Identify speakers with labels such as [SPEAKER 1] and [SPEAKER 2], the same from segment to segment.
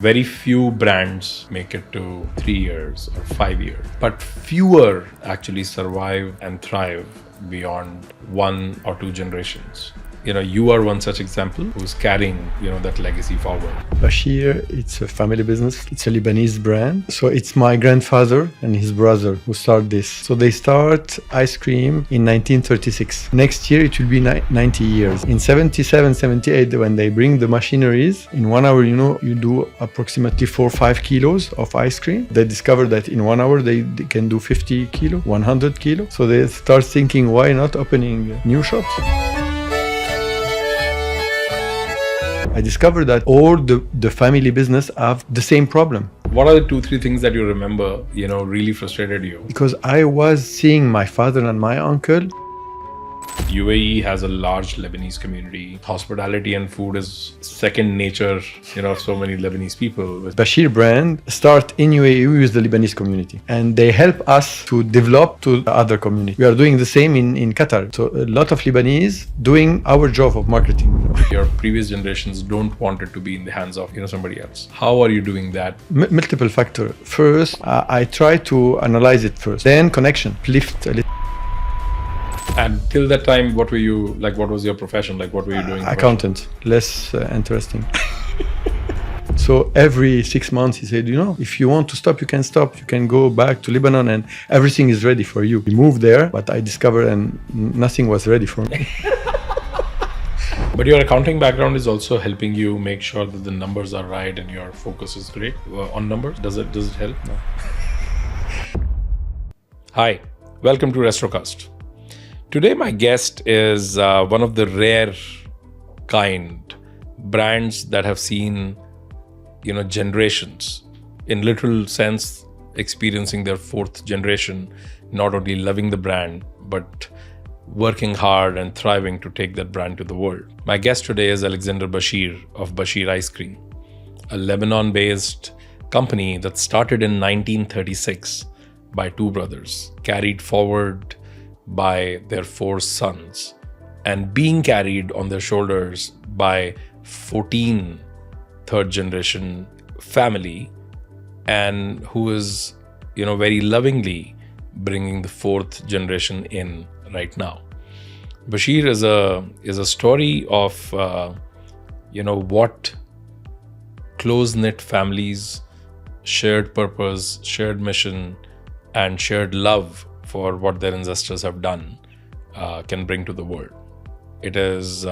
[SPEAKER 1] Very few brands make it to 3 years or 5 years, but fewer actually survive and thrive beyond 1 or 2 generations. You are one such example who's carrying, that legacy forward.
[SPEAKER 2] Bashir, it's a family business. It's a Lebanese brand. So it's my grandfather and his brother who start this. So they start ice cream in 1936. Next year it will be 90 years. In 77, 78, when they bring the machineries, in 1 hour, you do approximately 4 or 5 kilos of ice cream. They discover that in 1 hour they can do 50 kilo, 100 kilo. So they start thinking, why not opening new shops? I discovered that all the family business have the same problem.
[SPEAKER 1] What are the 2-3 things that you remember, really frustrated you?
[SPEAKER 2] Because I was seeing my father and my uncle.
[SPEAKER 1] UAE has a large Lebanese community. Hospitality and food is second nature, of so many Lebanese people.
[SPEAKER 2] Bashir brand start in UAE with the Lebanese community, and they help us to develop to the other community. We are doing the same in Qatar. So a lot of Lebanese doing our job of marketing.
[SPEAKER 1] Your previous generations don't want it to be in the hands of, somebody else. How are you doing that?
[SPEAKER 2] Multiple factor. First, I try to analyze it first. Then connection, lift a little.
[SPEAKER 1] And till that time, what were you, what was your profession? What were you doing?
[SPEAKER 2] Accountant, less interesting. So every 6 months he said, if you want to stop, you can stop. You can go back to Lebanon and everything is ready for you. We moved there, but I discovered and nothing was ready for me.
[SPEAKER 1] But your accounting background is also helping you make sure that the numbers are right and your focus is great on numbers. Does it help?
[SPEAKER 2] No.
[SPEAKER 1] Hi, welcome to Restrocast. Today, my guest is one of the rare kind brands that have seen, generations, in literal sense, experiencing their 4th generation, not only loving the brand, but working hard and thriving to take that brand to the world. My guest today is Alexandre Bachir of Bashir Ice Cream, a Lebanon-based company that started in 1936 by 2 brothers, carried forward by their 4 sons, and being carried on their shoulders by 14 third generation family, and who is, very lovingly bringing the 4th generation in right now. Bashir is a story of, what close-knit families, shared purpose, shared mission, and shared love for what their ancestors have done can bring to the world. It is,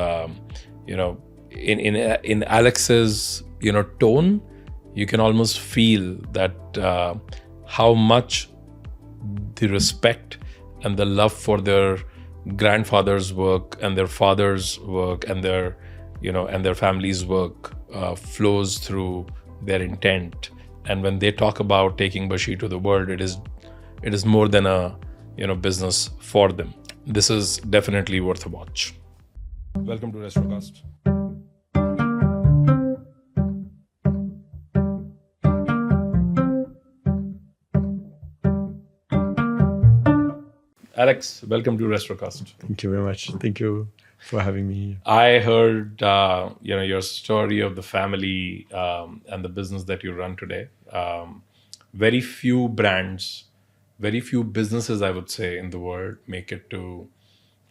[SPEAKER 1] in Alex's, tone, you can almost feel that how much the respect and the love for their grandfather's work and their father's work and their, and their family's work flows through their intent. And when they talk about taking Bashir to the world, it is more than a business for them. This is definitely worth a watch. Welcome to Restrocast. Alex, welcome to Restrocast.
[SPEAKER 2] Thank you very much. Thank you for having me here.
[SPEAKER 1] I heard, your story of the family and the business that you run today. Very few brands, very few businesses, I would say, in the world make it to,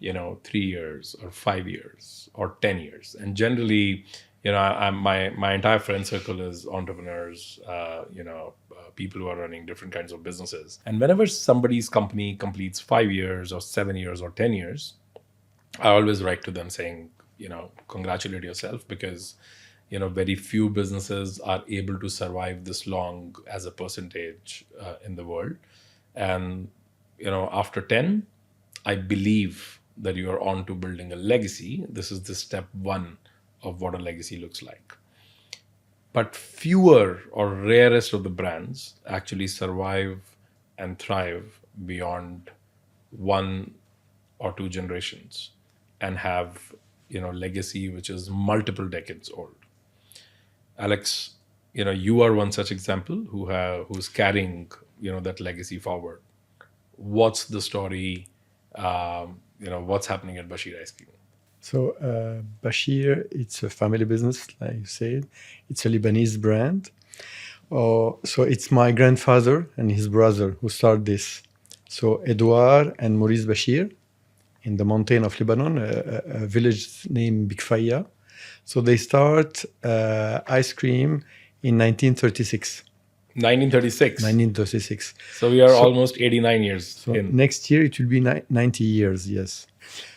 [SPEAKER 1] 3 years or 5 years or 10 years. And generally, my entire friend circle is entrepreneurs, people who are running different kinds of businesses. And whenever somebody's company completes 5 years or 7 years or 10 years, I always write to them saying, congratulate yourself, because, very few businesses are able to survive this long as a percentage in the world. And, after 10, I believe that you are on to building a legacy. This is the step 1 of what a legacy looks like. But fewer or rarest of the brands actually survive and thrive beyond 1 or 2 generations and have, legacy which is multiple decades old. Alex, you are one such example who's carrying, that legacy forward. What's the story? What's happening at Bashir Ice Cream?
[SPEAKER 2] So Bashir, it's a family business, like you said. It's a Lebanese brand. Oh, so it's my grandfather and his brother who started this. So Edouard and Maurice Bashir in the mountain of Lebanon, a village named Bikfaya. So they start ice cream in 1936.
[SPEAKER 1] 1936.
[SPEAKER 2] 1936.
[SPEAKER 1] So we are
[SPEAKER 2] So-
[SPEAKER 1] almost 89 years
[SPEAKER 2] So
[SPEAKER 1] in.
[SPEAKER 2] next year it will be 90 years, yes.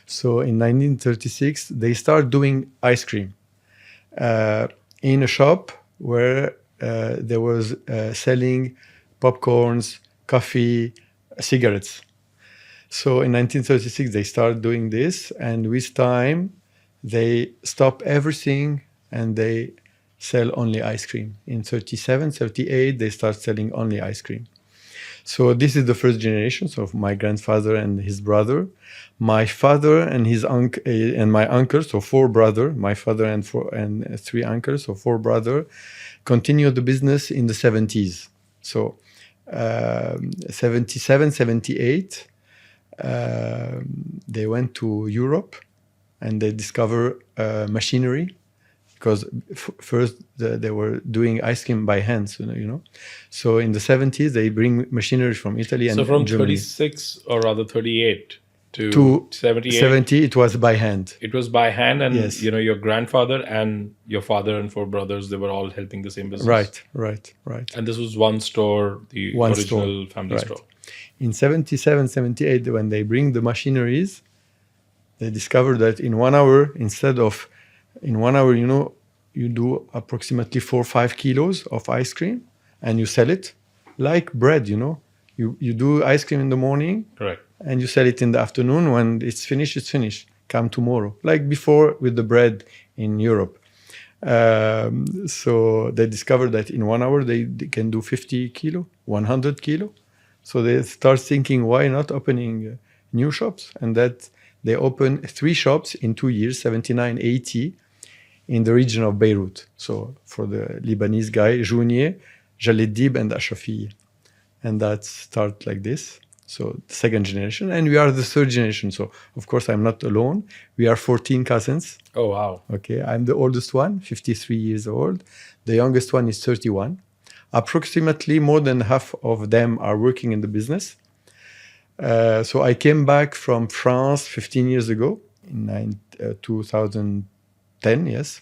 [SPEAKER 2] So in 1936 they start doing ice cream in a shop where they was selling popcorns, coffee, cigarettes. So in 1936 they start doing this, and with time they stop everything and they sell only ice cream. In 37, 38 they start selling only ice cream. So this is the first generation. So my grandfather and his brother, my father and his uncle and my uncle. So four brother, my father and three uncles. So four brother, continued the business in the 70s. So 77, 78, they went to Europe and they discover machinery because first they were doing ice cream by hand, So in the 70s, they bring machinery from Italy and
[SPEAKER 1] So from
[SPEAKER 2] Germany.
[SPEAKER 1] 36 or rather 38 to
[SPEAKER 2] To
[SPEAKER 1] 78,
[SPEAKER 2] 70, it was by hand.
[SPEAKER 1] it was by hand, and
[SPEAKER 2] Yes.
[SPEAKER 1] your grandfather and your father and four brothers, they were all helping the same business.
[SPEAKER 2] Right.
[SPEAKER 1] And this was one store, the
[SPEAKER 2] One
[SPEAKER 1] original
[SPEAKER 2] store,
[SPEAKER 1] family
[SPEAKER 2] right.
[SPEAKER 1] store.
[SPEAKER 2] In 77, 78, when they bring the machineries, they discover that in 1 hour, in 1 hour, you do approximately 4 or 5 kilos of ice cream and you sell it like bread, You do ice cream in the morning
[SPEAKER 1] Correct.
[SPEAKER 2] and you sell it in the afternoon. When it's finished, it's finished. Come tomorrow. Like before with the bread in Europe. So they discovered that in 1 hour they can do 50 kilo, 100 kilo. So they start thinking, why not opening new shops? And that they opened 3 shops in 2 years, 79, 80, in the region of Beirut. So for the Lebanese guy, Jounier, Jaled Dib, and Ashafi. And that start like this. So the second generation. And we are the third generation. So of course I'm not alone. We are 14 cousins.
[SPEAKER 1] Oh, wow.
[SPEAKER 2] Okay, I'm the oldest one, 53 years old. The youngest one is 31. Approximately more than half of them are working in the business. So I came back from France 15 years ago, in 2010, yes.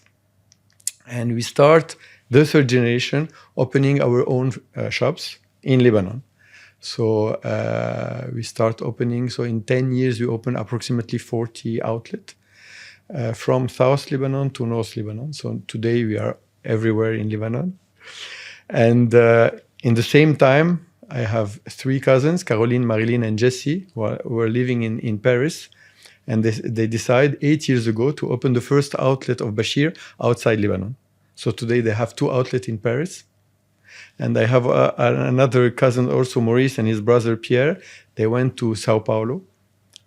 [SPEAKER 2] And we start the third generation opening our own shops in Lebanon. So we start opening, so in 10 years we open approximately 40 outlets. From South Lebanon to North Lebanon. So today we are everywhere in Lebanon. And in the same time, I have 3 cousins, Caroline, Marilyn, and Jessie, who are living in Paris. And they decide 8 years ago to open the first outlet of Bashir outside Lebanon. So today they have 2 outlets in Paris. And I have another cousin also, Maurice, and his brother Pierre. They went to Sao Paulo.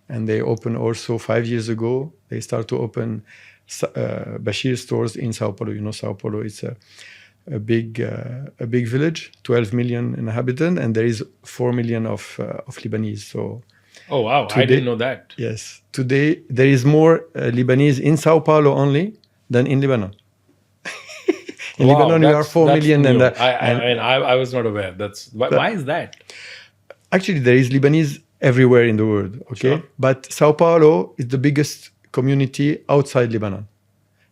[SPEAKER 2] And they opened also 5 years ago. They start to open Bashir stores in Sao Paulo. Sao Paulo is a big village, 12 million inhabitants, and there is 4 million of Lebanese. So
[SPEAKER 1] Oh, wow. I
[SPEAKER 2] Today-
[SPEAKER 1] didn't know that.
[SPEAKER 2] yes, today there is more Lebanese in Sao Paulo only than in Lebanon. In
[SPEAKER 1] Wow,
[SPEAKER 2] Lebanon, you are 4
[SPEAKER 1] that's
[SPEAKER 2] million,
[SPEAKER 1] new.
[SPEAKER 2] and
[SPEAKER 1] I was not aware. Why is that?
[SPEAKER 2] actually there is Lebanese everywhere in the world, okay?
[SPEAKER 1] Sure.
[SPEAKER 2] But Sao Paulo is the biggest community outside Lebanon.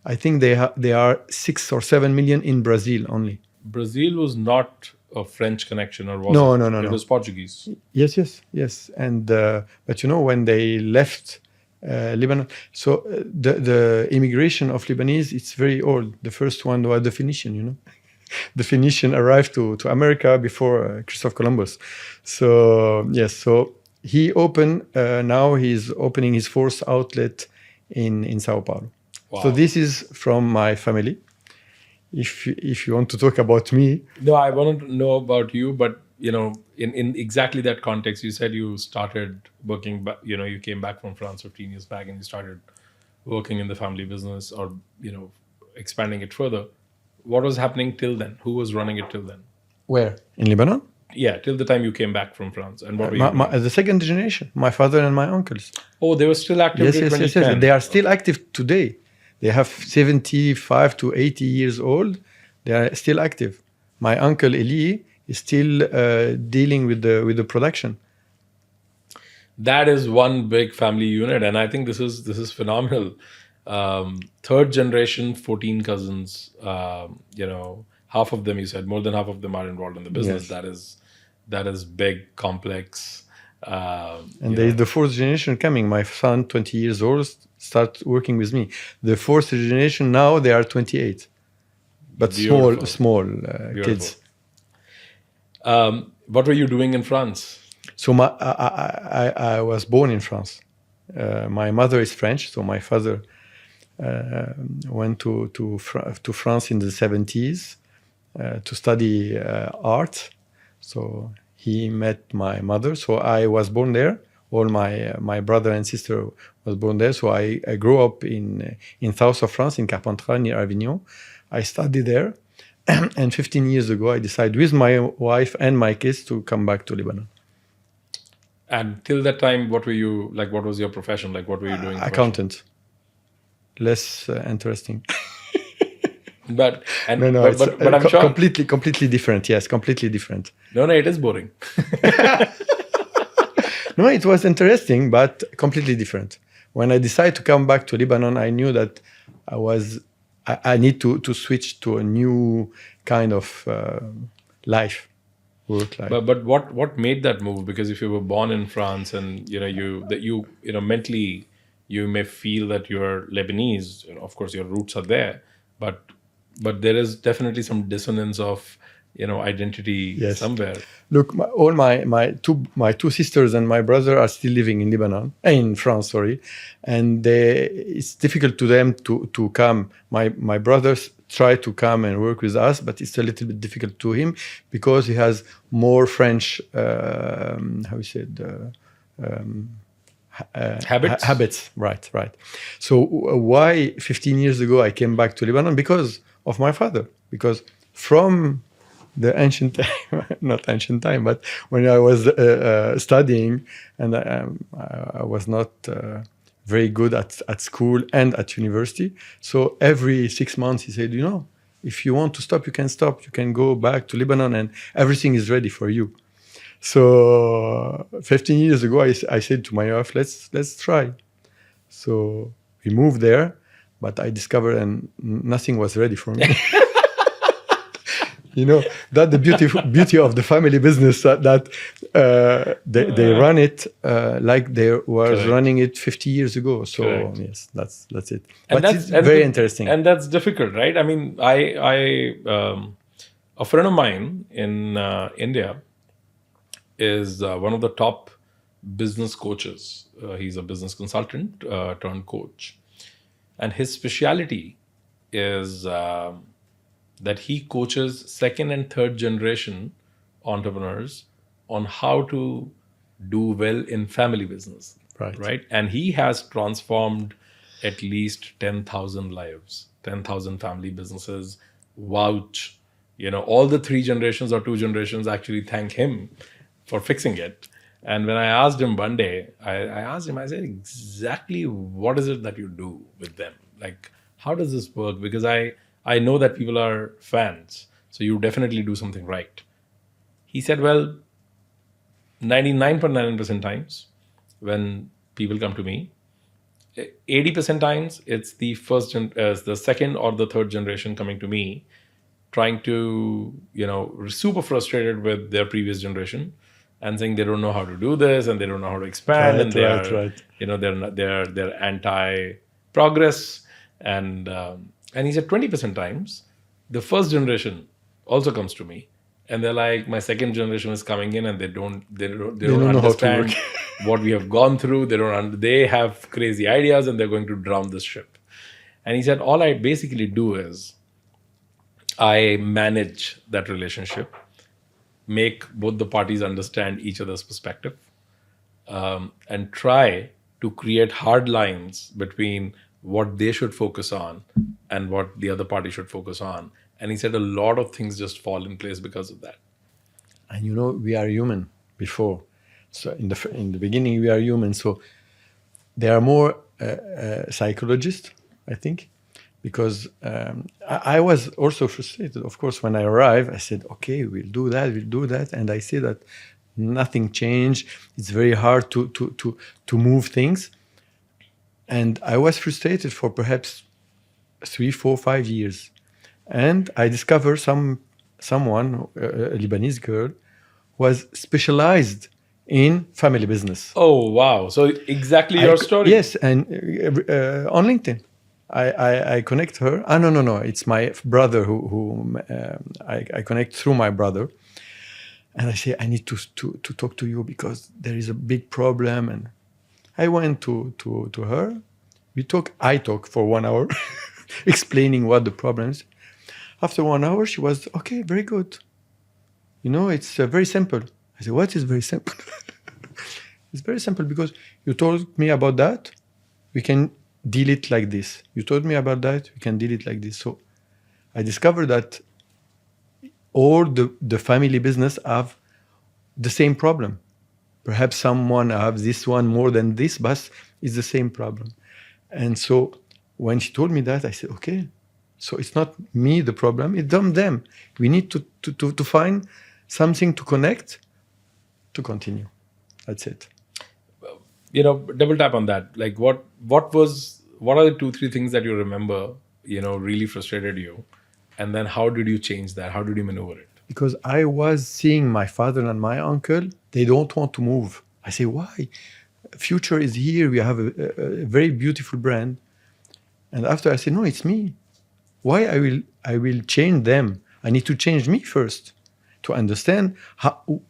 [SPEAKER 2] I think they are 6 or 7 million in Brazil only.
[SPEAKER 1] Brazil was not a French connection, or was
[SPEAKER 2] No,
[SPEAKER 1] it?
[SPEAKER 2] no, no,
[SPEAKER 1] It
[SPEAKER 2] no.
[SPEAKER 1] was Portuguese.
[SPEAKER 2] Yes. And but when they left Lebanon, so the immigration of Lebanese, it's very old. The first one was the Phoenician, The Phoenician arrived to America before Christopher Columbus. So yes, so he opened. Now he's opening his 4th outlet in Sao Paulo.
[SPEAKER 1] Wow.
[SPEAKER 2] So this is from my family. If you want to talk about me,
[SPEAKER 1] No, I want to know about you, but in exactly that context, you said you started working. You came back from France 15 years back, and you started working in the family business, or expanding it further. What was happening till then? Who was running it till then?
[SPEAKER 2] where in Lebanon?
[SPEAKER 1] Yeah, till the time you came back from France, and what were you doing?
[SPEAKER 2] The second generation, my father and my uncles.
[SPEAKER 1] Oh, they were still active
[SPEAKER 2] Yes,
[SPEAKER 1] till
[SPEAKER 2] yes, yes,
[SPEAKER 1] 2010.
[SPEAKER 2] yes. They are still active today. They have 75 to 80 years old. They are still active. My uncle Eli is still dealing with the production.
[SPEAKER 1] That is one big family unit, and I think this is phenomenal. Third generation, 14 cousins. Half of them, you said, more than half of them are involved in the business.
[SPEAKER 2] Yes.
[SPEAKER 1] That is big, complex.
[SPEAKER 2] And there is the fourth generation coming. My son, 20 years old, start working with me. The fourth generation now, they are 28, but
[SPEAKER 1] Beautiful.
[SPEAKER 2] small
[SPEAKER 1] Beautiful.
[SPEAKER 2] kids.
[SPEAKER 1] What were you doing in France?
[SPEAKER 2] So I was born in France. My mother is French, so my father went to France in the 70s to study art. So he met my mother. So I was born there. All my brother and sister was born there. So I grew up in south of France, in Carpentras, near Avignon. I studied there. And 15 years ago, I decided with my wife and my kids to come back to Lebanon.
[SPEAKER 1] And till that time, what were you like? What was your profession? Like, what were you doing?
[SPEAKER 2] Accountant. Less interesting.
[SPEAKER 1] But I'm sure
[SPEAKER 2] completely different. Yes, completely different.
[SPEAKER 1] No, it is boring.
[SPEAKER 2] No, it was interesting, but completely different. When I decided to come back to Lebanon, I knew that I need to switch to a new kind of life. Work life.
[SPEAKER 1] But what made that move? Because if you were born in France and you mentally you may feel that you're Lebanese, of course your roots are there, but there is definitely some dissonance of identity somewhere.
[SPEAKER 2] Look, all my two sisters and my brother are still living in Lebanon, in France, sorry, and it's difficult to them to come. My brothers try to come and work with us, but it's a little bit difficult to him because he has more French, habits. Right. So why 15 years ago I came back to Lebanon? Because of my father. Because from the ancient time, not ancient time, but when I was studying and I was not very good at school and at university. So every 6 months he said, if you want to stop, you can stop. You can go back to Lebanon and everything is ready for you. So 15 years ago, I said to my wife, let's try. So we moved there, but I discovered and nothing was ready for me. That the beauty of the family business that they run it like they were running it 50 years ago. So yes, that's it.
[SPEAKER 1] And
[SPEAKER 2] but it's very interesting.
[SPEAKER 1] And that's difficult, right? I mean, a friend of mine in India is one of the top business coaches. He's a business consultant turned coach. And his speciality is that he coaches second and third generation entrepreneurs on how to do well in family business. Right. And he has transformed at least 10,000 lives, 10,000 family businesses. Vouch. All the three generations or two generations actually thank him for fixing it. And when I asked him one day, I said, exactly what is it that you do with them? Like, how does this work? Because I know that people are fans, so you definitely do something right. He said, well, 99.9% times when people come to me, 80% times it's the second or the third generation coming to me, trying to, super frustrated with their previous generation and saying they don't know how to do this and they don't know how to expand and they're anti-progress and he said 20% times the first generation also comes to me and they're like, my second generation is coming in and they don't understand what we have gone through. They have crazy ideas and they're going to drown this ship. And he said, all I basically do is I manage that relationship, make both the parties understand each other's perspective, and try to create hard lines between what they should focus on and what the other party should focus on. And he said a lot of things just fall in place because of that.
[SPEAKER 2] And we are human before. So in the beginning, we are human. So there are more psychologists, I think. because I was also frustrated. Of course, when I arrived, I said, okay, we'll do that. And I see that nothing changed. It's very hard to move things. And I was frustrated for perhaps 3, 4, 5 years. And I discovered someone, a Lebanese girl, was specialized in family business.
[SPEAKER 1] Oh, wow. So exactly your story.
[SPEAKER 2] Yes, and on LinkedIn. I connect her. No. It's my brother who I connect through my brother. And I say, I need to talk to you because there is a big problem. And I went to her. I talk for 1 hour, explaining what the problem is. After 1 hour, she was, okay, very good. It's very simple. I said, what is very simple? It's very simple because you told me about that. We can deal it like this. You told me about that. We can deal it like this. So I discovered that all the family business have the same problem. Perhaps someone have this one more than this, but it's the same problem. And so when she told me that, I said, okay, so it's not me the problem, it's them. We need to find something to connect to continue. That's it.
[SPEAKER 1] Double tap on that. Like what are the 2-3 things that you remember, really frustrated you? And then how did you change that? How did you maneuver it?
[SPEAKER 2] Because I was seeing my father and my uncle, they don't want to move. I say, why? Future is here. We have a very beautiful brand. And after I said, no, it's me. Why I will change them? I need to change me first to understand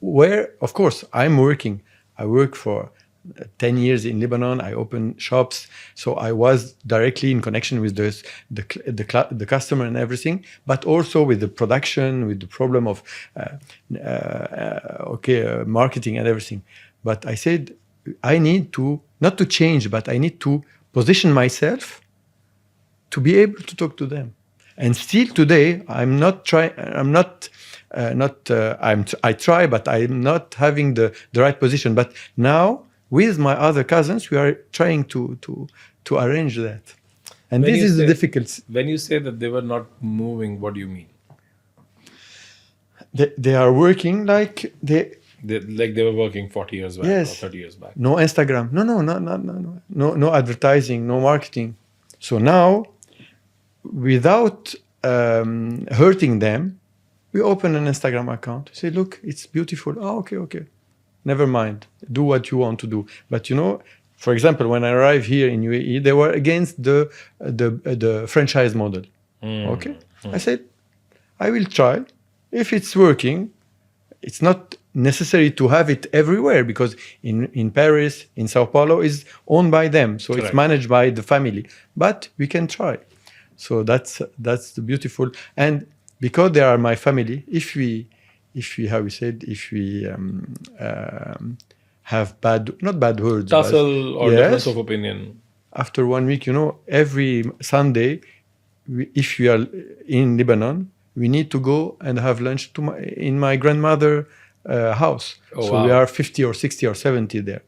[SPEAKER 2] where, of course, I'm working. I work for 10 years in Lebanon. I opened shops. So I was directly in connection with the customer and everything, but also with the production, with the problem of marketing and everything. But I said, I need to, not to change, but I need to position myself to be able to talk to them. And still today, I try, but I'm not having the right position. But now, with my other cousins, we are trying to arrange that. And this is the difficult.
[SPEAKER 1] When you say that they were not moving, what do you mean?
[SPEAKER 2] They are working like they
[SPEAKER 1] were working 40 years back,
[SPEAKER 2] yes,
[SPEAKER 1] or 30 years back.
[SPEAKER 2] No Instagram. No advertising, no marketing. So now, without hurting them, we open an Instagram account. Say, look, it's beautiful. Oh, okay. Never mind. Do what you want to do. But for example, when I arrived here in UAE, they were against the franchise model. Okay. I said, I will try. If it's working, it's not necessary to have it everywhere because in Paris, in Sao Paulo, is owned by them. So Correct. It's managed by the family. But we can try. So that's the beautiful. And because they are my family, if we have not bad words,
[SPEAKER 1] tussle or difference of opinion.
[SPEAKER 2] After 1 week, every Sunday, if we are in Lebanon, we need to go and have lunch in my grandmother house.
[SPEAKER 1] Oh,
[SPEAKER 2] so
[SPEAKER 1] wow.
[SPEAKER 2] We are 50 or 60 or 70 there.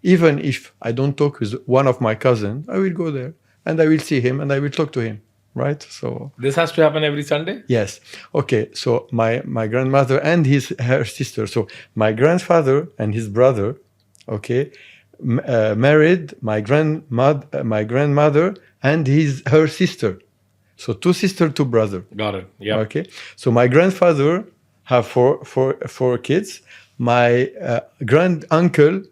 [SPEAKER 2] Even if I don't talk with one of my cousins, I will go there and I will see him and I will talk to him. Right? So
[SPEAKER 1] this has to happen every Sunday?
[SPEAKER 2] Yes. Okay. So my grandmother and her sister. So my grandfather and his brother, okay, married my grandmother and her sister. So 2 sisters, 2 brothers.
[SPEAKER 1] Got it. Yeah.
[SPEAKER 2] Okay. So my grandfather have four kids. My grand uncle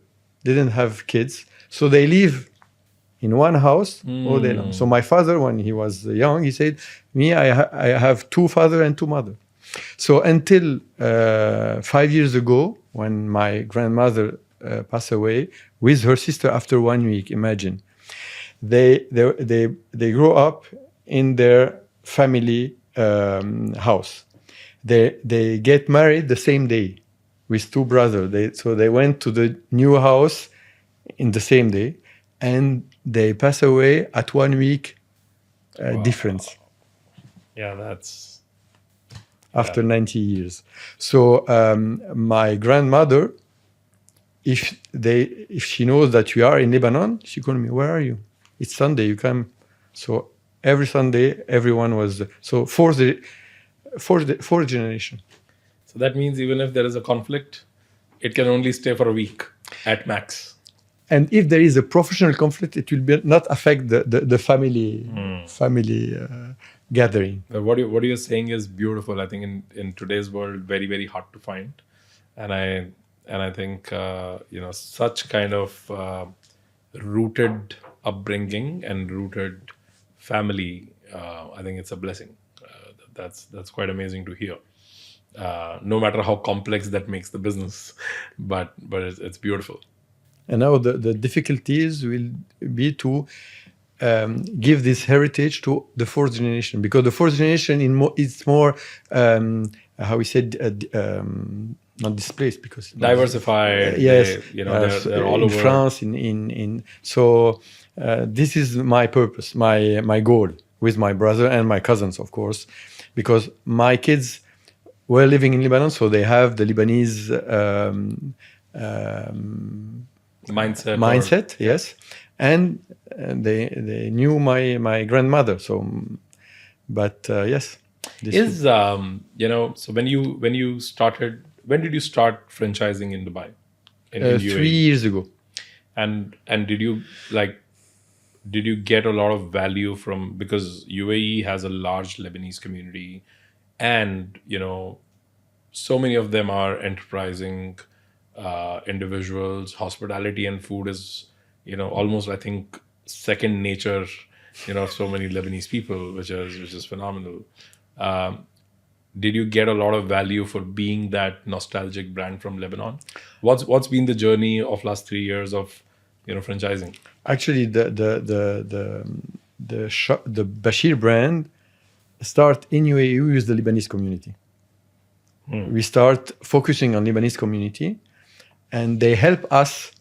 [SPEAKER 2] didn't have kids, so they live in one house all day long. So my father, when he was young, he said, "Me, I have 2 father and 2 mother." So until 5 years ago, when my grandmother passed away with her sister after 1 week, imagine, they grew up in their family house. They get married the same day with 2 brothers. So they went to the new house in the same day, and they pass away at 1 week difference.
[SPEAKER 1] Yeah, that's
[SPEAKER 2] after 90 years. So my grandmother, if she knows that we are in Lebanon, she called me, "Where are you? It's Sunday, you come." So Every Sunday, everyone was so fourth generation.
[SPEAKER 1] So that means even if there is a conflict, it can only stay for a week at max.
[SPEAKER 2] And if there is a professional conflict, it will not affect the family gathering.
[SPEAKER 1] What you're saying is beautiful. I think in today's world, very very hard to find, and I think such kind of rooted upbringing and rooted family. I think it's a blessing. That's quite amazing to hear. No matter how complex that makes the business, but it's beautiful.
[SPEAKER 2] And now the difficulties will be to give this heritage to the fourth generation, because the fourth generation it's more how we said not displaced, because
[SPEAKER 1] Diversified.
[SPEAKER 2] yes,
[SPEAKER 1] they're all
[SPEAKER 2] in
[SPEAKER 1] over
[SPEAKER 2] France, in so this is my purpose, my goal with my brother and my cousins, of course, because my kids were living in Lebanon, so they have the Lebanese mindset, yes, and they knew my grandmother. So, but yes,
[SPEAKER 1] is so when you started, when did you start franchising in Dubai? In UAE?
[SPEAKER 2] 3 years ago.
[SPEAKER 1] And did you get a lot of value from, because UAE has a large Lebanese community, and so many of them are enterprising individuals. Hospitality and food is almost, I think, second nature of so many Lebanese people, which is phenomenal. Did you get a lot of value for being that nostalgic brand from Lebanon? What's been the journey of last 3 years of franchising?
[SPEAKER 2] Actually, the Bashir brand start in UAE with the Lebanese community. We start focusing on Lebanese community, and they help us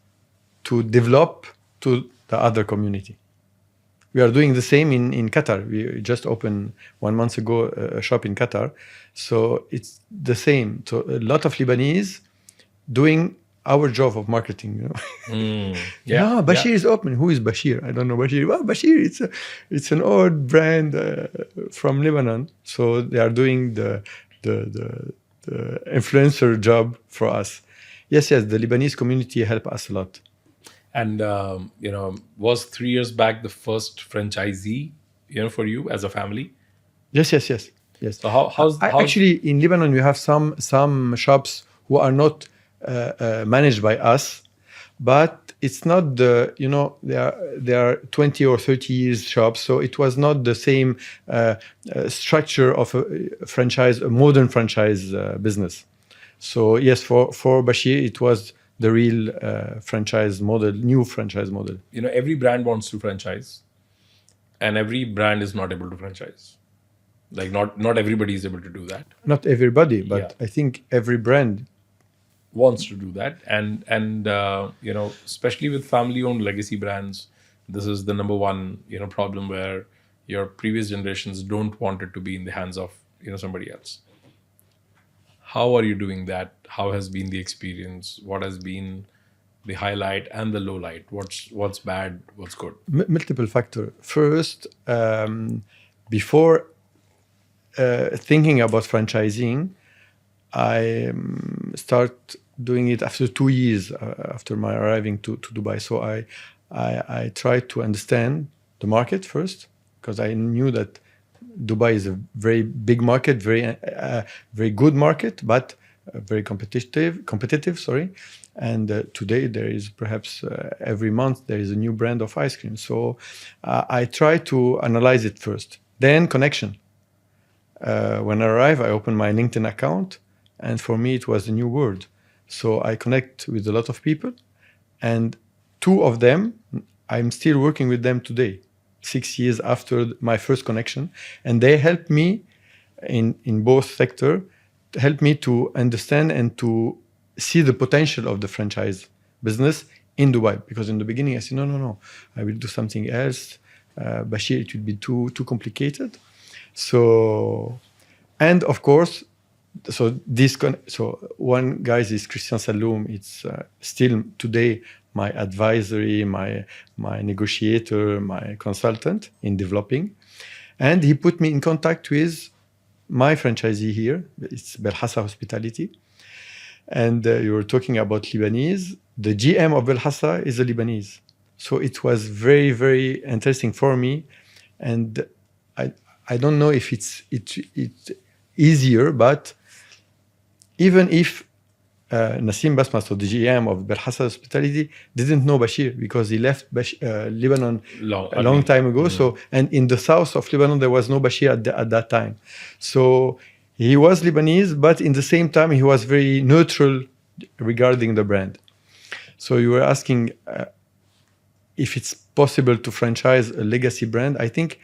[SPEAKER 2] to develop to the other community. We are doing the same in Qatar. We just opened 1 month ago a shop in Qatar. So it's the same. So a lot of Lebanese doing our job of marketing. Bashir is open. Who is Bashir? I don't know Bashir. Well, Bashir, it's an old brand from Lebanon. So they are doing the influencer job for us. Yes, the Lebanese community help us a lot.
[SPEAKER 1] And was 3 years back the first franchisee, for you as a family?
[SPEAKER 2] Yes.
[SPEAKER 1] So how's
[SPEAKER 2] actually in Lebanon we have some shops who are not managed by us, but it's not they are 20 or 30 years shops, so it was not the same structure of a modern franchise business. So yes, for Bashir it was the real franchise model, new franchise model.
[SPEAKER 1] Every brand wants to franchise, and every brand is not able to franchise. Like not everybody is able to do that.
[SPEAKER 2] Not everybody, but I think every brand
[SPEAKER 1] wants to do that, and especially with family-owned legacy brands, this is the number one problem, where your previous generations don't want it to be in the hands of somebody else. How are you doing that? How has been the experience? What has been the highlight and the low light? What's bad? What's good?
[SPEAKER 2] Multiple factor. First, before thinking about franchising, I start doing it after 2 years after my arriving to Dubai. So I tried to understand the market first, because I knew that Dubai is a very big market, very good market, but very competitive. Sorry, and today there is perhaps every month there is a new brand of ice cream. So I try to analyze it first. Then connection. When I arrive, I open my LinkedIn account, and for me it was a new world. So I connect with a lot of people, and 2 of them I'm still working with them today, 6 years after my first connection, and they help me in both sectors, help me to understand and to see the potential of the franchise business in Dubai. Because in the beginning I said no, I will do something else. Bashir, it will be too complicated. So, and of course, so one guy is Christian Saloum. It's still today my advisory, my negotiator, my consultant in developing. And he put me in contact with my franchisee here. It's Belhassa Hospitality. And you were talking about Lebanese. The GM of Belhassa is a Lebanese. So it was very, very interesting for me. And I, I don't know if it's easier, but even if Nassim Basma, so the GM of Belhassa Hospitality, didn't know Bashir because he left Lebanon a long time ago. So, and in the south of Lebanon, there was no Bashir at that time. So he was Lebanese, but in the same time, he was very neutral regarding the brand. So you were asking if it's possible to franchise a legacy brand. I think.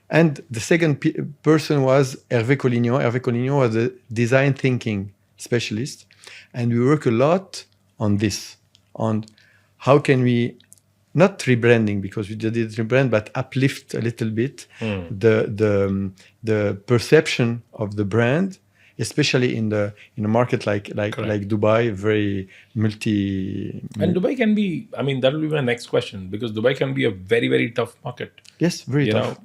[SPEAKER 2] And the second person was Hervé Collignon. Hervé Collignon was a design thinking specialist. And we work a lot on this, on how can we, not rebranding because we did rebrand, but uplift a little bit the perception of the brand, especially in a market like Dubai, very
[SPEAKER 1] And Dubai can be, I mean, that will be my next question, because Dubai can be a very, very tough market.
[SPEAKER 2] Yes, very tough.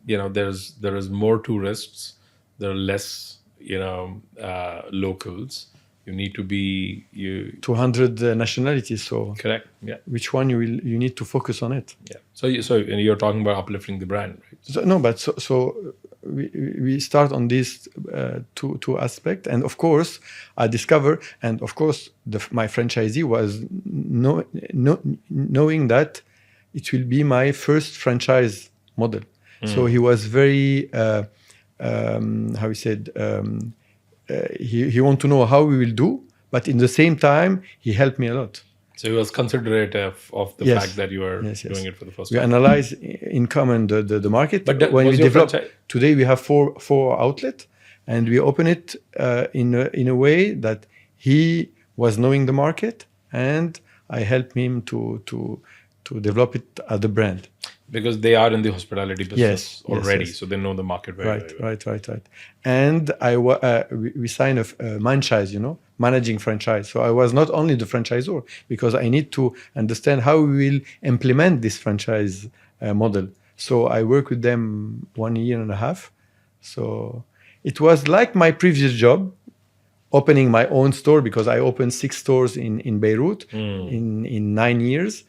[SPEAKER 1] There is more tourists, there are less, locals. You need to be
[SPEAKER 2] 200 nationalities. So
[SPEAKER 1] correct. Yeah.
[SPEAKER 2] Which one you need to focus on it?
[SPEAKER 1] Yeah. So you're talking about uplifting the brand, right?
[SPEAKER 2] So we start on these two aspects, and of course I discover, and of course my franchisee was knowing that it will be my first franchise model. So he was very how we said. He want to know how we will do, but in the same time, he helped me a lot.
[SPEAKER 1] So he was considerate of the fact that you are doing it for the first time.
[SPEAKER 2] We analyze in common the market.
[SPEAKER 1] But
[SPEAKER 2] when we develop, today we have four outlets, and we open it in a way that he was knowing the market, and I helped him to develop it as a brand.
[SPEAKER 1] Because they are in the hospitality business already, so they know the market very well.
[SPEAKER 2] Right. And we signed a franchise, managing franchise. So I was not only the franchisor, because I need to understand how we will implement this franchise model. So I worked with them 1.5 years. So it was like my previous job, opening my own store, because I opened 6 stores in Beirut in 9 years.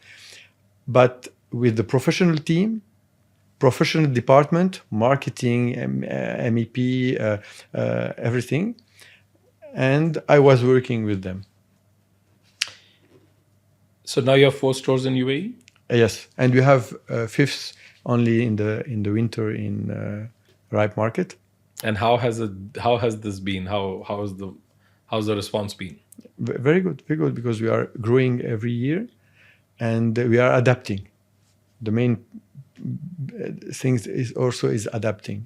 [SPEAKER 2] But with the professional team, professional department, marketing, MEP, everything. And I was working with them.
[SPEAKER 1] So now you have 4 stores in UAE?
[SPEAKER 2] Yes. And we have 5th only in the winter in Ripe Market.
[SPEAKER 1] And how has this been? How's the response been?
[SPEAKER 2] Very good, because we are growing every year and we are adapting. The main thing is adapting.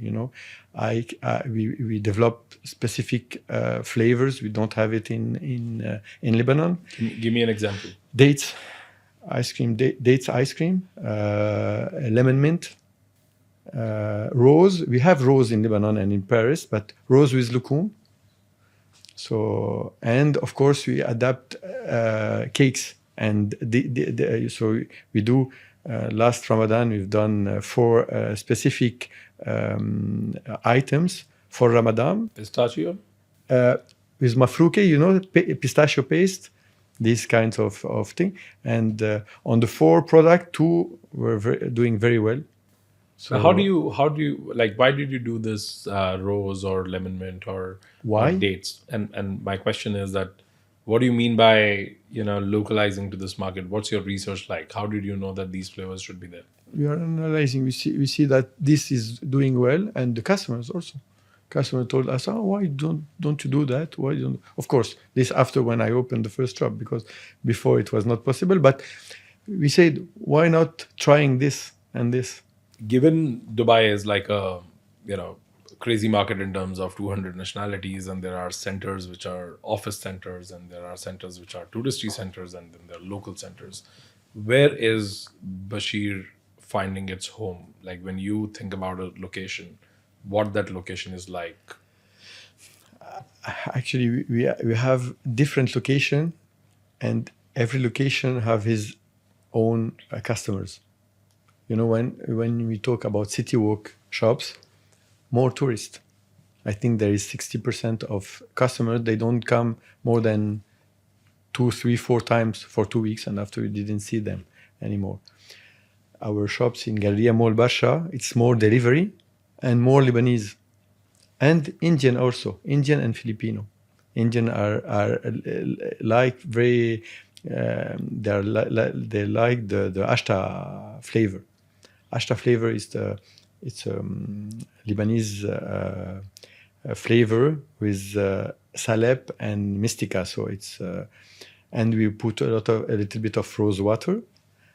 [SPEAKER 2] We develop specific flavors. We don't have it in Lebanon.
[SPEAKER 1] Give me an example.
[SPEAKER 2] Dates ice cream, lemon mint, rose. We have rose in Lebanon and in Paris, but rose with lukum. So, and of course we adapt cakes, and so we do. Last Ramadan, we've done 4 specific items for Ramadan.
[SPEAKER 1] Pistachio?
[SPEAKER 2] With mafrouke, pistachio paste, these kinds of thing. And on the 4 product, 2 were doing very well.
[SPEAKER 1] So how do you why did you do this rose or lemon mint or dates? And my question is that, what do you mean by localizing to this market? What's your research like? How did you know that these flavors should be there?
[SPEAKER 2] We are analyzing. We see that this is doing well, and the customers also. Customer told us, "Oh, why don't you do that? Why don't?" Of course, this after when I opened the first shop, because before it was not possible. But we said, why not trying this and this?
[SPEAKER 1] Given Dubai is like a crazy market in terms of 200 nationalities, and there are centers which are office centers, and there are centers which are touristy centers, and then there are local centers. Where is Bashir finding its home? Like, when you think about a location, what that location is like?
[SPEAKER 2] Actually, we have different location, and every location have his own customers. when we talk about city walk shops, more tourists. I think there is 60% of customers, they don't come more than 2, 3, 4 times for 2 weeks, and after we didn't see them anymore. Our shops in Galleria Mall Basha, it's more delivery and more Lebanese. And Indian also, Indian and Filipino. Indian are like very, they like the ashta flavor. Ashta flavor is it's Lebanese flavor with salep and mystica. So it's and we put a little bit of rose water,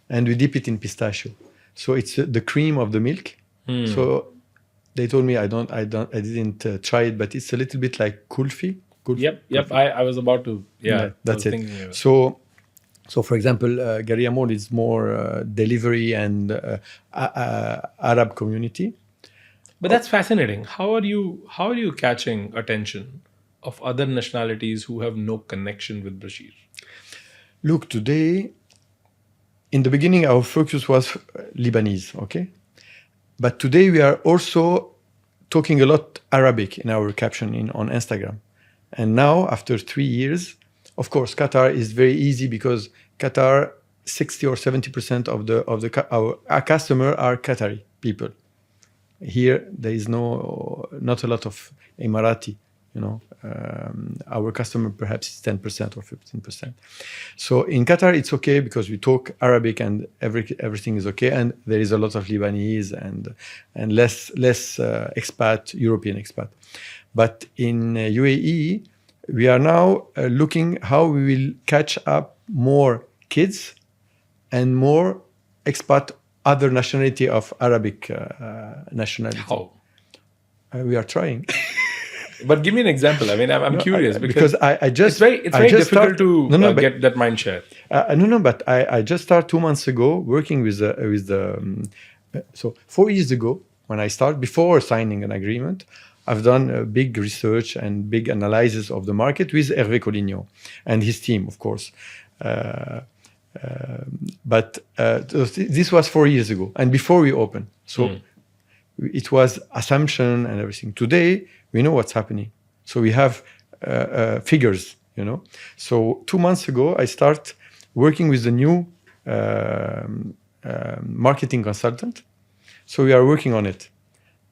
[SPEAKER 2] and we dip it in pistachio. So it's the cream of the milk. So they told me I didn't try it, but it's a little bit like kulfi.
[SPEAKER 1] Yep.
[SPEAKER 2] Kulfi.
[SPEAKER 1] I was about to. Yeah,
[SPEAKER 2] That's
[SPEAKER 1] I was
[SPEAKER 2] it.
[SPEAKER 1] thinking of it.
[SPEAKER 2] So for example, Garia Mall is more delivery and Arab community.
[SPEAKER 1] But that's fascinating. How are you catching attention of other nationalities who have no connection with Bashir?
[SPEAKER 2] Look, today, in the beginning, our focus was Lebanese, okay? But today we are also talking a lot Arabic in our caption on Instagram. And now, after 3 years, of course, Qatar is very easy because Qatar, 60 or 70% of our customer are Qatari people. Here, there is not a lot of Emirati, our customer perhaps is 10% or 15%. So in Qatar, it's okay because we talk Arabic and everything is okay. And there is a lot of Lebanese and less expat, European expat. But in UAE, we are now looking how we will catch up more kids and more expat other nationality of Arabic nationality.
[SPEAKER 1] How?
[SPEAKER 2] We are trying.
[SPEAKER 1] But give me an example. I mean, I'm curious
[SPEAKER 2] because I just
[SPEAKER 1] it's very difficult to get that mind share.
[SPEAKER 2] But I just started 2 months ago working with the. So 4 years ago, when I started, before signing an agreement, I've done a big research and big analysis of the market with Hervé Collignon and his team, of course. But this was 4 years ago, and before we opened. So it was assumption and everything. Today, we know what's happening. So we have figures, So 2 months ago, I start working with the new marketing consultant. So we are working on it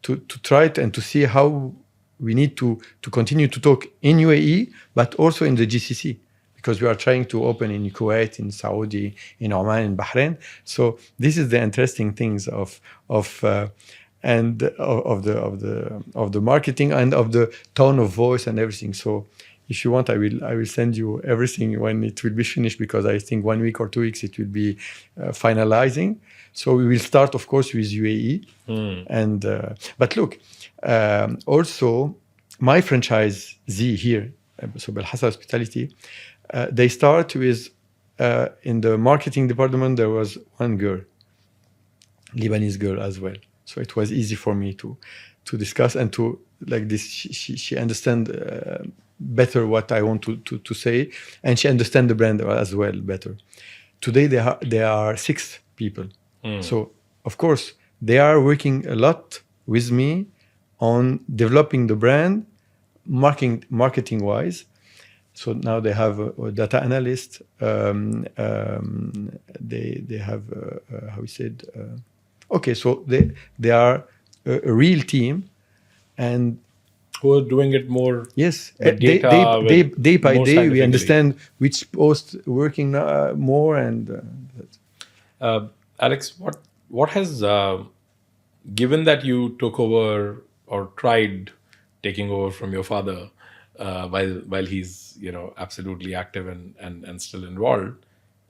[SPEAKER 2] to try it and to see how we need to continue to talk in UAE, but also in the GCC, because we are trying to open in Kuwait, in Saudi, in Oman, in Bahrain. So this is the interesting things of the marketing and of the tone of voice and everything. So if you want, I will send you everything when it will be finished, because I think 1 week or 2 weeks it will be finalizing. So we will start, of course, with UAE. But look, also my franchisee here, so Belhassa Hospitality, they start with in the marketing department there was one girl, Lebanese girl as well. So it was easy for me to discuss and to like this. She understand better what I want to say, and she understand the brand as well better. Today there are 6 people. So of course they are working a lot with me on developing the brand, marketing wise. So now they have a data analyst. They have how we said. Okay, so they are a real team, and
[SPEAKER 1] who are doing it more.
[SPEAKER 2] Yes,
[SPEAKER 1] day
[SPEAKER 2] by day we understand which post working more and.
[SPEAKER 1] Alex, what has given that you took over or tried taking over from your father while he's absolutely active and still involved,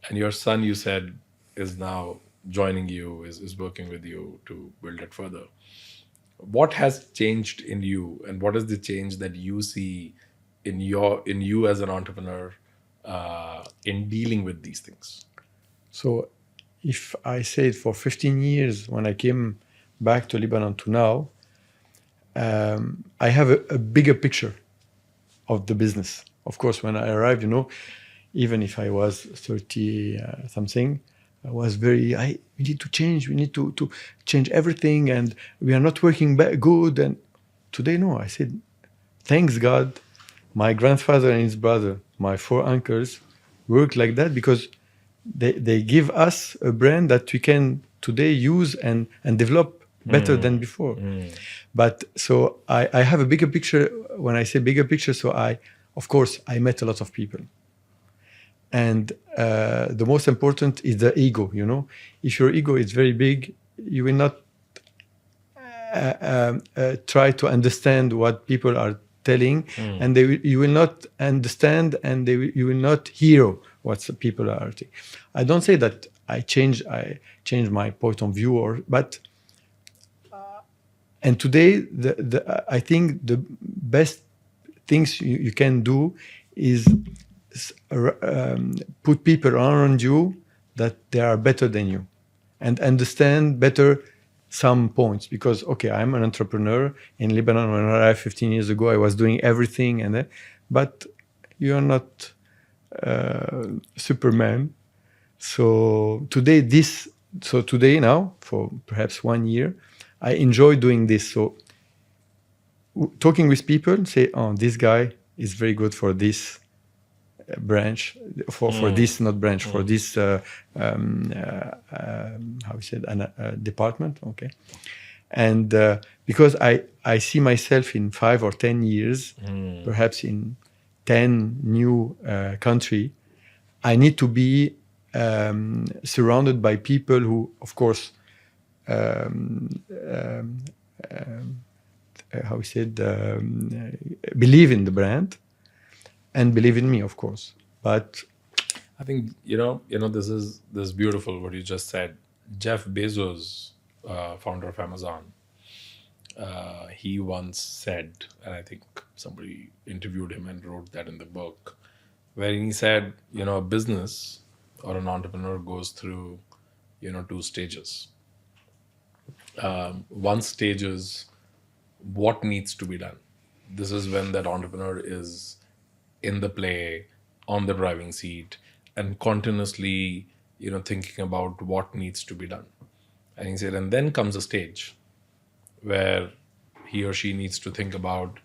[SPEAKER 1] and your son, you said, is now joining you, is working with you to build it further. What has changed in you, and what is the change that you see in you as an entrepreneur in dealing with these things?
[SPEAKER 2] So if I say it, for 15 years, when I came back to Lebanon to now, I have a bigger picture of the business. Of course, when I arrived, even if I was 30 something, I was we need to change. We need to change everything, and we are not working good. And today, no. I said, thanks God, my grandfather and his brother, my four uncles, work like that because they give us a brand that we can today use and develop better than before. But so I have a bigger picture. When I say bigger picture, so of course, I met a lot of people. And the most important is the ego, If your ego is very big, you will not try to understand what people are telling, and you will not understand, and you will not hear what people are saying. I don't say that I change my point of view, but and today I think the best things you can do is put people around you that they are better than you and understand better some points. Because okay, I'm an entrepreneur in Lebanon. When I arrived 15 years ago, I was doing everything, but you are not Superman. So today now, for perhaps 1 year, I enjoy doing this. So talking with people, say, oh, this guy is very good for this branch, for this, not branch, for this, how we said, department, okay. And because I see myself in 5 or 10 years, perhaps in 10 new country, I need to be surrounded by people who, of course, how we said, believe in the brand and believe in me, of course. But
[SPEAKER 1] I think this is beautiful what you just said. Jeff Bezos, founder of Amazon, he once said, and I think somebody interviewed him and wrote that in the book, where he said, a business or an entrepreneur goes through, 2 stages. One stage is what needs to be done. This is when that entrepreneur is in the play, on the driving seat, and continuously, thinking about what needs to be done. And he said, and then comes a stage where he or she needs to think about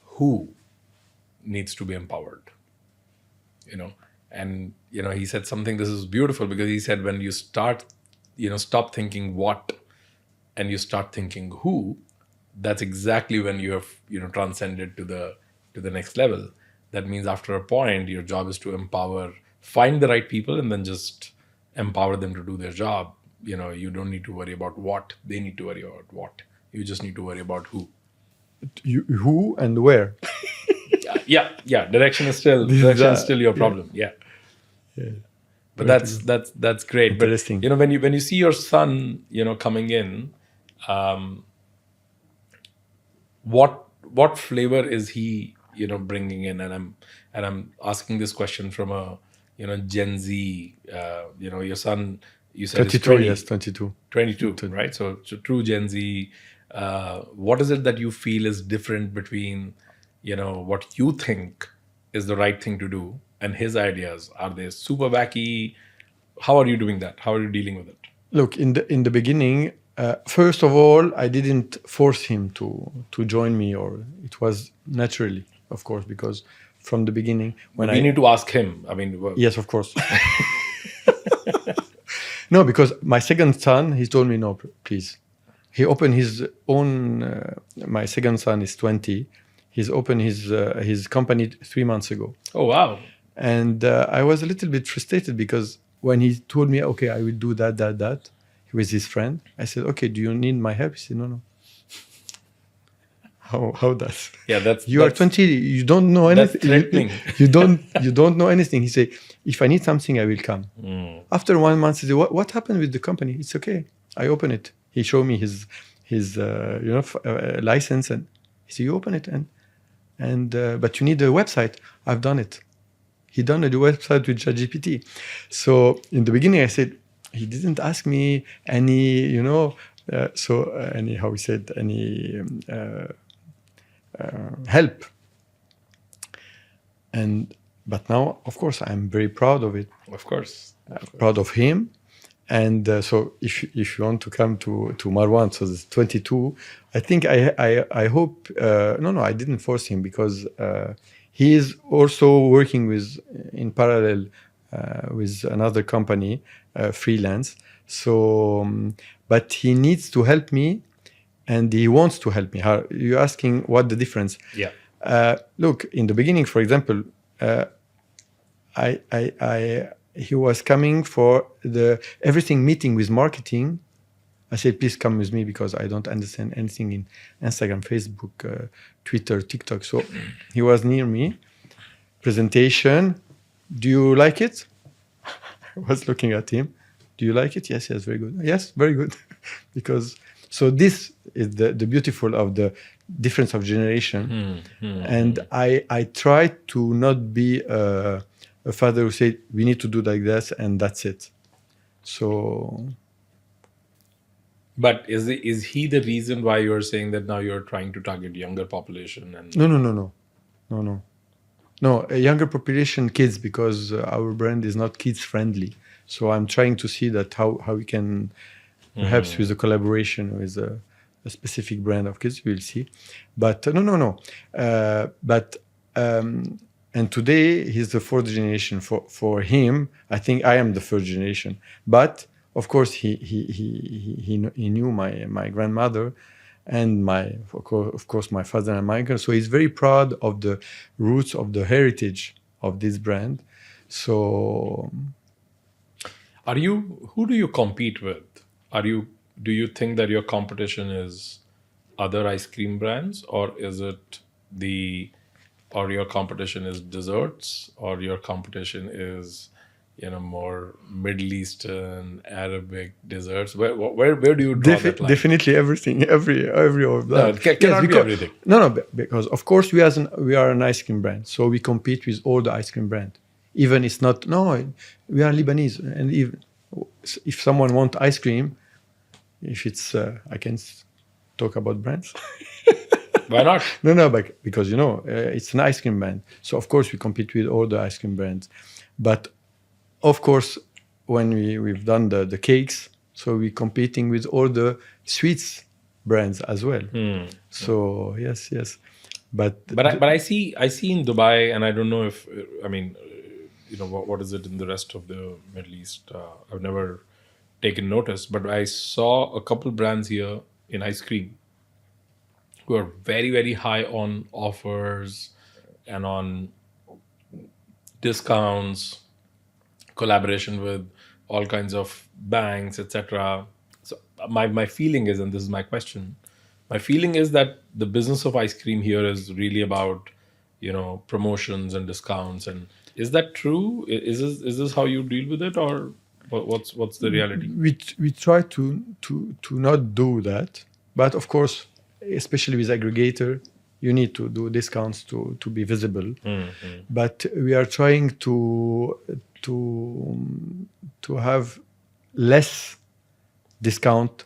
[SPEAKER 1] who needs to be empowered. And he said something, this is beautiful, because he said, when you start, stop thinking what and you start thinking who, that's exactly when you have, transcended to the next level. That means after a point, your job is to find the right people, and then just empower them to do their job. You don't need to worry about what, they need to worry about what. You just need to worry about who.
[SPEAKER 2] Who and where.
[SPEAKER 1] Yeah. Direction is still your problem. Yeah. But that's great.
[SPEAKER 2] Interesting.
[SPEAKER 1] But when you see your son, coming in, what flavor is he, bringing in? And I'm asking this question from a Gen Z. Your son, you said
[SPEAKER 2] 22, yes, 22.
[SPEAKER 1] 22, right? So true Gen Z. What is it that you feel is different between, what you think is the right thing to do and his ideas? Are they super wacky? How are you doing that? How are you dealing with it?
[SPEAKER 2] Look, in the beginning, first of all, I didn't force him to join me, or it was naturally, of course, because from the beginning, when
[SPEAKER 1] we need to ask him. I mean,
[SPEAKER 2] yes, of course. No, because my second son, he told me, no, please. He opened his own. My second son is 20. He's opened his company 3 months ago.
[SPEAKER 1] Oh wow!
[SPEAKER 2] And I was a little bit frustrated, because when he told me, okay, I will do that with his friend, I said, okay, do you need my help? He said, no. How that?
[SPEAKER 1] Yeah,
[SPEAKER 2] you are 20. You don't know anything.
[SPEAKER 1] That's threatening.
[SPEAKER 2] You don't know anything. He said, if I need something, I will come. After 1 month, he said, what happened with the company? It's okay. I open it. He showed me his license, and he said, you open it, and but you need a website. I've done it. He done the website with ChatGPT. So in the beginning, I said, he didn't ask me any, any, how we said, any help. But now, of course, I'm very proud of it.
[SPEAKER 1] Of course.
[SPEAKER 2] Proud of him. And so if you want to come to Marwan, so it's 22. I think I hope no, I didn't force him, because he is also working with in parallel with another company, freelance. So but he needs to help me, and he wants to help me. How, you're asking what the difference?
[SPEAKER 1] Yeah.
[SPEAKER 2] Look, in the beginning, for example, he was coming for the everything meeting with marketing. I said, please come with me, because I don't understand anything in Instagram, Facebook, Twitter, TikTok. So he was near me. Presentation. Do you like it? I was looking at him. Do you like it? Yes, very good. Yes, very good. Because so this is the beautiful of the difference of generation. And I try to not be a father who said we need to do like this and that's it. So
[SPEAKER 1] But is he the reason why you're saying that now you're trying to target younger population? And
[SPEAKER 2] no, a younger population, kids, because our brand is not kids friendly. So I'm trying to see that how we can perhaps with a collaboration with a specific brand of kids, we'll see. But no. But and today he's the fourth generation. For him, I think I am the first generation. But of course, he knew my grandmother, and of course my father and my uncle. So he's very proud of the roots, of the heritage of this brand. So
[SPEAKER 1] who do you compete with? Do you think that your competition is other ice cream brands, or is it or your competition is desserts, or your competition is more Middle Eastern, Arabic desserts? Where do you draw that line?
[SPEAKER 2] definitely everything, every of that.
[SPEAKER 1] No, it cannot be everything.
[SPEAKER 2] No, because of course we are an ice cream brand, so we compete with all the ice cream brand. Even it's not, no, we are Lebanese, and even if someone wants ice cream, if it's I can talk about brands.
[SPEAKER 1] Why not?
[SPEAKER 2] No, but because it's an ice cream brand, so of course we compete with all the ice cream brands. But of course, when we've done the cakes, so we're competing with all the sweets brands as well. So yes, but
[SPEAKER 1] I see in Dubai, and I don't know if what is it in the rest of the Middle East. I've never taken notice, but I saw a couple brands here in ice cream who are very, very high on offers and on discounts, collaboration with all kinds of banks, etc. So my feeling is, and this is my question, my feeling is that the business of ice cream here is really about promotions and discounts. And is that true? Is this how you deal with it, or what's the reality?
[SPEAKER 2] We try to not do that, but of course, especially with aggregator, you need to do discounts to be visible. But we are trying to have less discount,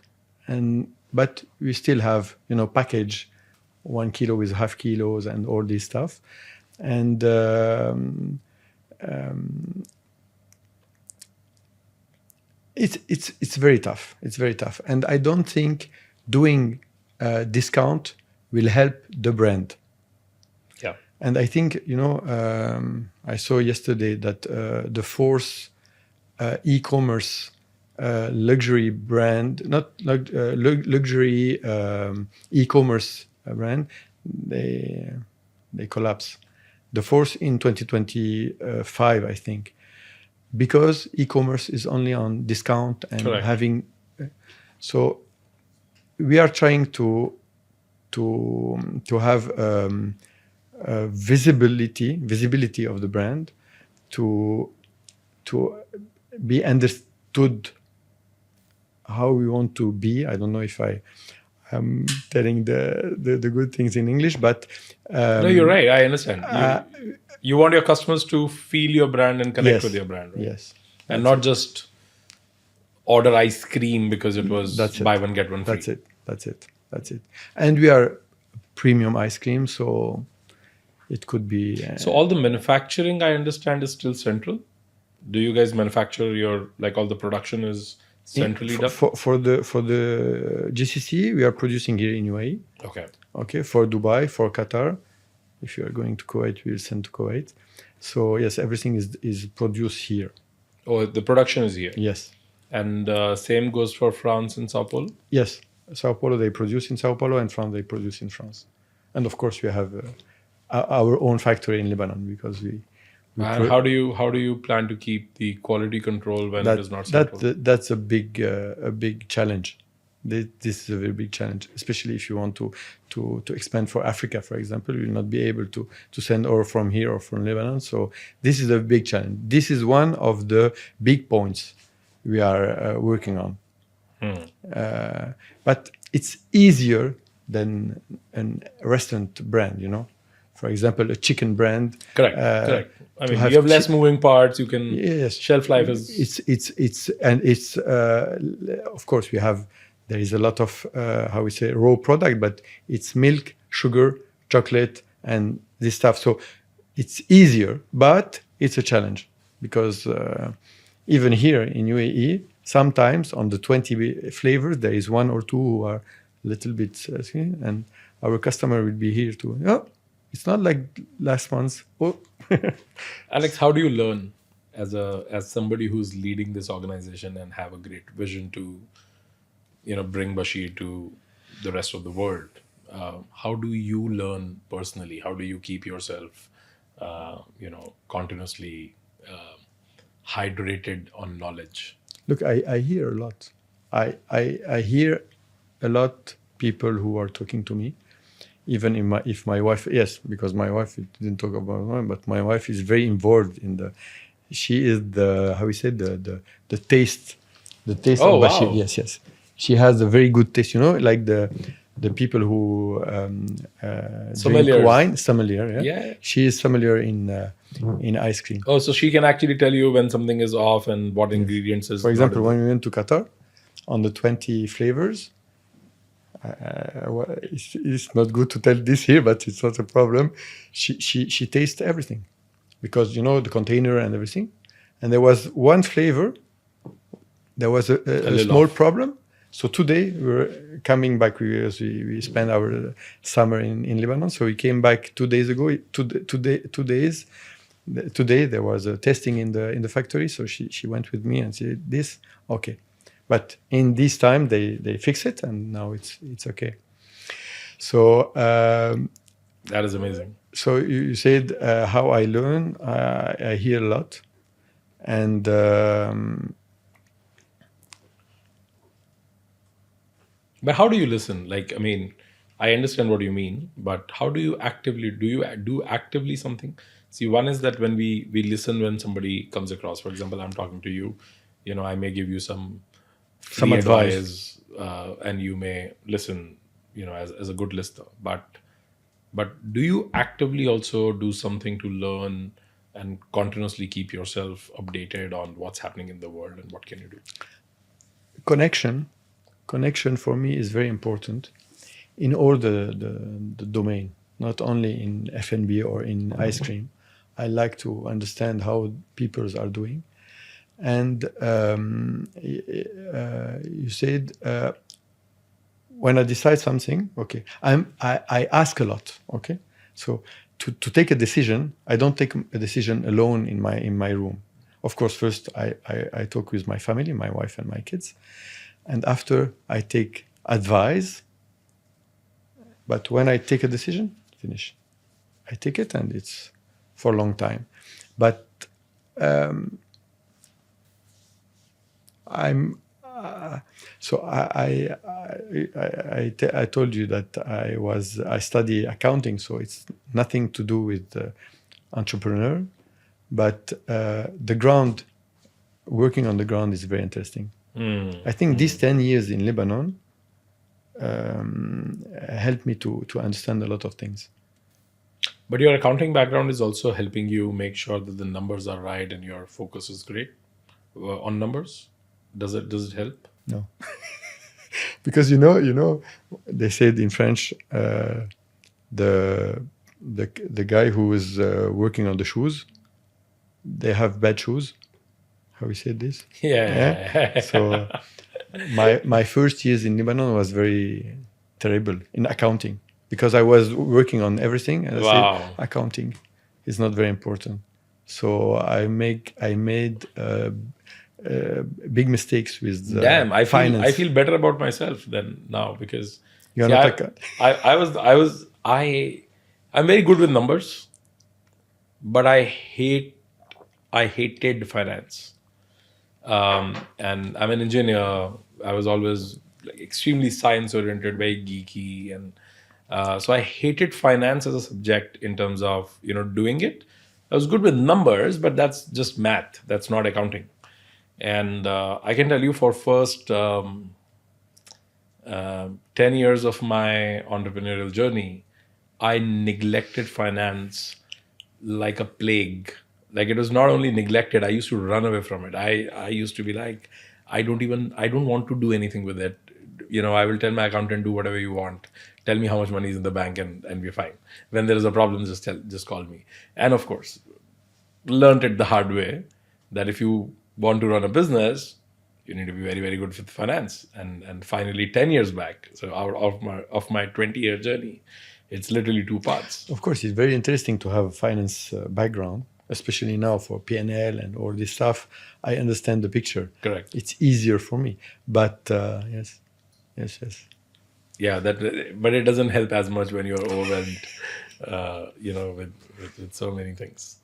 [SPEAKER 2] but we still have package 1 kilo with half kilos and all this stuff. And it's very tough. It's very tough, and I don't think doing discount will help the brand.
[SPEAKER 1] Yeah.
[SPEAKER 2] And I think I saw yesterday that the fourth e-commerce luxury brand, not luxury e-commerce brand, they collapse. The fourth in 2025, I think, because e-commerce is only on discount and
[SPEAKER 1] Correct.
[SPEAKER 2] having. So we are trying to have visibility of the brand, to be understood how we want to be. I don't know if I'm telling the good things in English, but
[SPEAKER 1] no, you're right. I understand. You want your customers to feel your brand and connect with your brand, right?
[SPEAKER 2] Yes,
[SPEAKER 1] and not just order ice cream because it was buy one get one free.
[SPEAKER 2] That's it. And we are premium ice cream, so it could be.
[SPEAKER 1] So all the manufacturing, I understand, is still central. Do you guys manufacture all the production is centrally done?
[SPEAKER 2] For the GCC, we are producing here in UAE.
[SPEAKER 1] Okay.
[SPEAKER 2] Okay, for Dubai, for Qatar. If you are going to Kuwait, we will send to Kuwait. So yes, everything is produced here.
[SPEAKER 1] Oh, the production is here.
[SPEAKER 2] Yes.
[SPEAKER 1] And same goes for France and Sao Paulo?
[SPEAKER 2] Yes, Sao Paulo they produce in Sao Paulo, and France they produce in France. And of course, we have our own factory in Lebanon because we.
[SPEAKER 1] And how do you plan to keep the quality control when it is not central?
[SPEAKER 2] That's a big challenge. This is a very big challenge, especially if you want to expand for Africa, for example. You will not be able to send ore from here or from Lebanon. So this is a big challenge. This is one of the big points we are working on. But it's easier than a restaurant brand, you know. For example, a chicken brand.
[SPEAKER 1] Correct. I mean, you have less moving parts. You can.
[SPEAKER 2] Yes.
[SPEAKER 1] Shelf life is.
[SPEAKER 2] It's of course there is a lot of how we say raw product, but it's milk, sugar, chocolate, and this stuff. So it's easier, but it's a challenge because even here in UAE, sometimes on the 20 flavors there is one or two who are a little bit, and our customer will be here too. Oh, it's not like last month. Oh.
[SPEAKER 1] Alex, how do you learn as somebody who's leading this organization and have a great vision to, bring Bashir to the rest of the world? How do you learn personally? How do you keep yourself, continuously hydrated on knowledge?
[SPEAKER 2] Look, I hear a lot. I hear a lot people who are talking to me. Even if my wife, yes, because my wife didn't talk about mine, but my wife is very involved in she is the taste of Bashir.
[SPEAKER 1] Wow.
[SPEAKER 2] Yes. She has a very good taste, like the people who drink wine, sommelier.
[SPEAKER 1] Yeah.
[SPEAKER 2] She is sommelier in ice cream.
[SPEAKER 1] Oh, so she can actually tell you when something is off and what ingredients is.
[SPEAKER 2] For example, when we went to Qatar, on the 20 flavors, it's not good to tell this here, but it's not a problem. She tastes everything because the container and everything. And there was one flavor. There was a small problem. So today we're coming back because we spent our summer in Lebanon. So we came back 2 days ago. Today there was a testing in the factory. So she went with me and said this okay. But in this time, they fix it, and now it's okay. So
[SPEAKER 1] that is amazing.
[SPEAKER 2] So you said how I learn. I hear a lot, and
[SPEAKER 1] but how do you listen? Like, I mean, I understand what you mean, but how do you actively do actively something? See, one is that when we listen when somebody comes across. For example, I'm talking to you. I may give you some advice, and you may listen, as a good listener. But do you actively also do something to learn and continuously keep yourself updated on what's happening in the world and what can you do?
[SPEAKER 2] Connection for me is very important in all the domain, not only in F&B or in ice cream. I like to understand how people are doing. And you said when I decide something, okay, I ask a lot, okay. So to take a decision, I don't take a decision alone in my room. Of course, first I talk with my family, my wife and my kids, and after I take advice. But when I take a decision, finish. I take it and it's for a long time, but. I told you that I study accounting, so it's nothing to do with entrepreneur, but working on the ground is very interesting. I think these 10 years in Lebanon helped me to understand a lot of things.
[SPEAKER 1] But your accounting background is also helping you make sure that the numbers are right and your focus is great on numbers. Does it help?
[SPEAKER 2] No, because they said in French, the guy who is working on the shoes, they have bad shoes. how we say this.
[SPEAKER 1] Yeah.
[SPEAKER 2] So my first years in Lebanon was very terrible in accounting because I was working on everything and I said
[SPEAKER 1] Wow.
[SPEAKER 2] accounting is not very important. So I made big mistakes with
[SPEAKER 1] Damn, I
[SPEAKER 2] finance.
[SPEAKER 1] feel better about myself than now because
[SPEAKER 2] You're
[SPEAKER 1] see
[SPEAKER 2] not
[SPEAKER 1] I'm very good with numbers, but I hated finance. And I'm an engineer. I was always like extremely science oriented, very geeky, and so I hated finance as a subject in terms of doing it. I was good with numbers, but that's just math. That's not accounting. And I can tell you, for first 10 years of my entrepreneurial journey, I neglected finance like a plague. Like, it was not only neglected, I used to run away from it. I used to be like, I don't want to do anything with it. I will tell my accountant, do whatever you want. Tell me how much money is in the bank, and we're fine. When there is a problem, just call me. And of course, learned it the hard way that if you want to run a business, you need to be very, very good with finance. And finally, 10 years back, so out of my 20-year journey, it's literally two parts.
[SPEAKER 2] Of course, it's very interesting to have a finance background, especially now for PNL and all this stuff. I understand the picture.
[SPEAKER 1] Correct.
[SPEAKER 2] It's easier for me. But yes.
[SPEAKER 1] Yeah, but it doesn't help as much when you're overwhelmed, with so many things.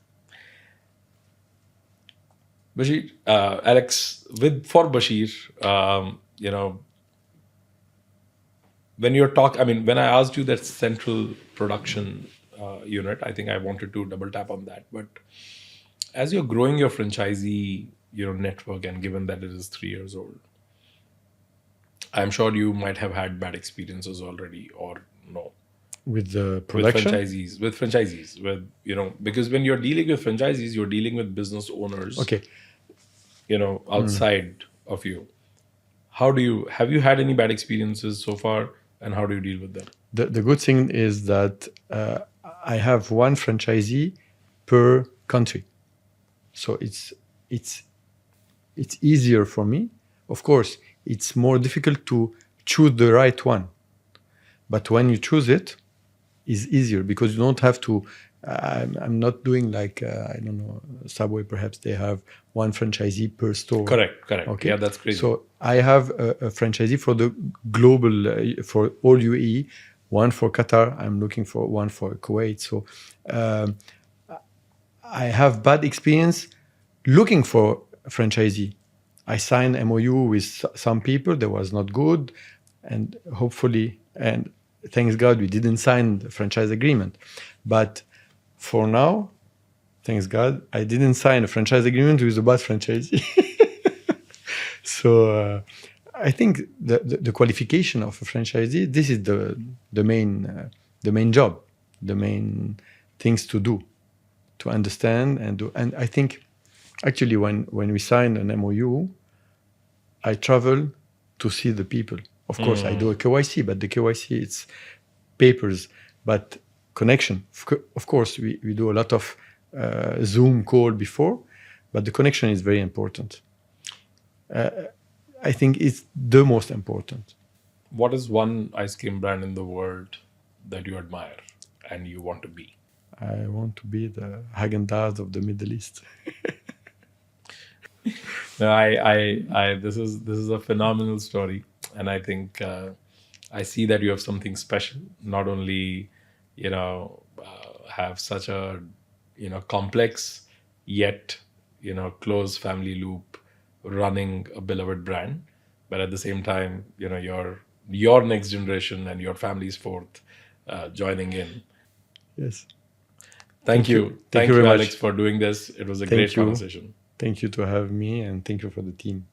[SPEAKER 1] Bashir, Alex, for Bashir, when I asked you that central production unit, I think I wanted to double tap on that. But as you're growing your franchisee, network, and given that it is 3 years old, I'm sure you might have had bad experiences already, or no?
[SPEAKER 2] With the production?
[SPEAKER 1] With franchisees, because when you're dealing with franchisees, you're dealing with business owners.
[SPEAKER 2] Okay.
[SPEAKER 1] Outside of you. Have you had any bad experiences so far, and how do you deal with them?
[SPEAKER 2] The good thing is that I have one franchisee per country, so it's easier for me. Of course, it's more difficult to choose the right one, but when you choose it, it's easier because you don't have to. I'm not doing like I don't know, Subway. Perhaps they have one franchisee per store.
[SPEAKER 1] Correct.
[SPEAKER 2] Okay.
[SPEAKER 1] Yeah, that's crazy.
[SPEAKER 2] So I have a franchisee for the global for all UAE, one for Qatar. I'm looking for one for Kuwait. So I have bad experience looking for a franchisee. I signed MOU with some people that was not good, and hopefully, and thanks God, we didn't sign the franchise agreement. But for now, thanks God, I didn't sign a franchise agreement with a bad franchisee. So I think the qualification of a franchisee, this is the main job, the main things to do, to understand and do. And I think actually when we sign an MOU, I travel to see the people. Of course, I do a KYC, but the KYC, it's papers, but connection. Of course, we do a lot of Zoom call before, but the connection is very important. I think it's the most important.
[SPEAKER 1] What is one ice cream brand in the world that you admire and you want to be?
[SPEAKER 2] I want to be the Häagen-Dazs of the Middle East.
[SPEAKER 1] No, I this is a phenomenal story, and I think I see that you have something special. Not only have such a complex yet close family loop running a beloved brand, but at the same time your next generation and your family's fourth joining in.
[SPEAKER 2] Yes.
[SPEAKER 1] Thank you
[SPEAKER 2] Thank you very
[SPEAKER 1] Alex,
[SPEAKER 2] much
[SPEAKER 1] for doing this. It was a great conversation.
[SPEAKER 2] Thank you to have me, and thank you for the team.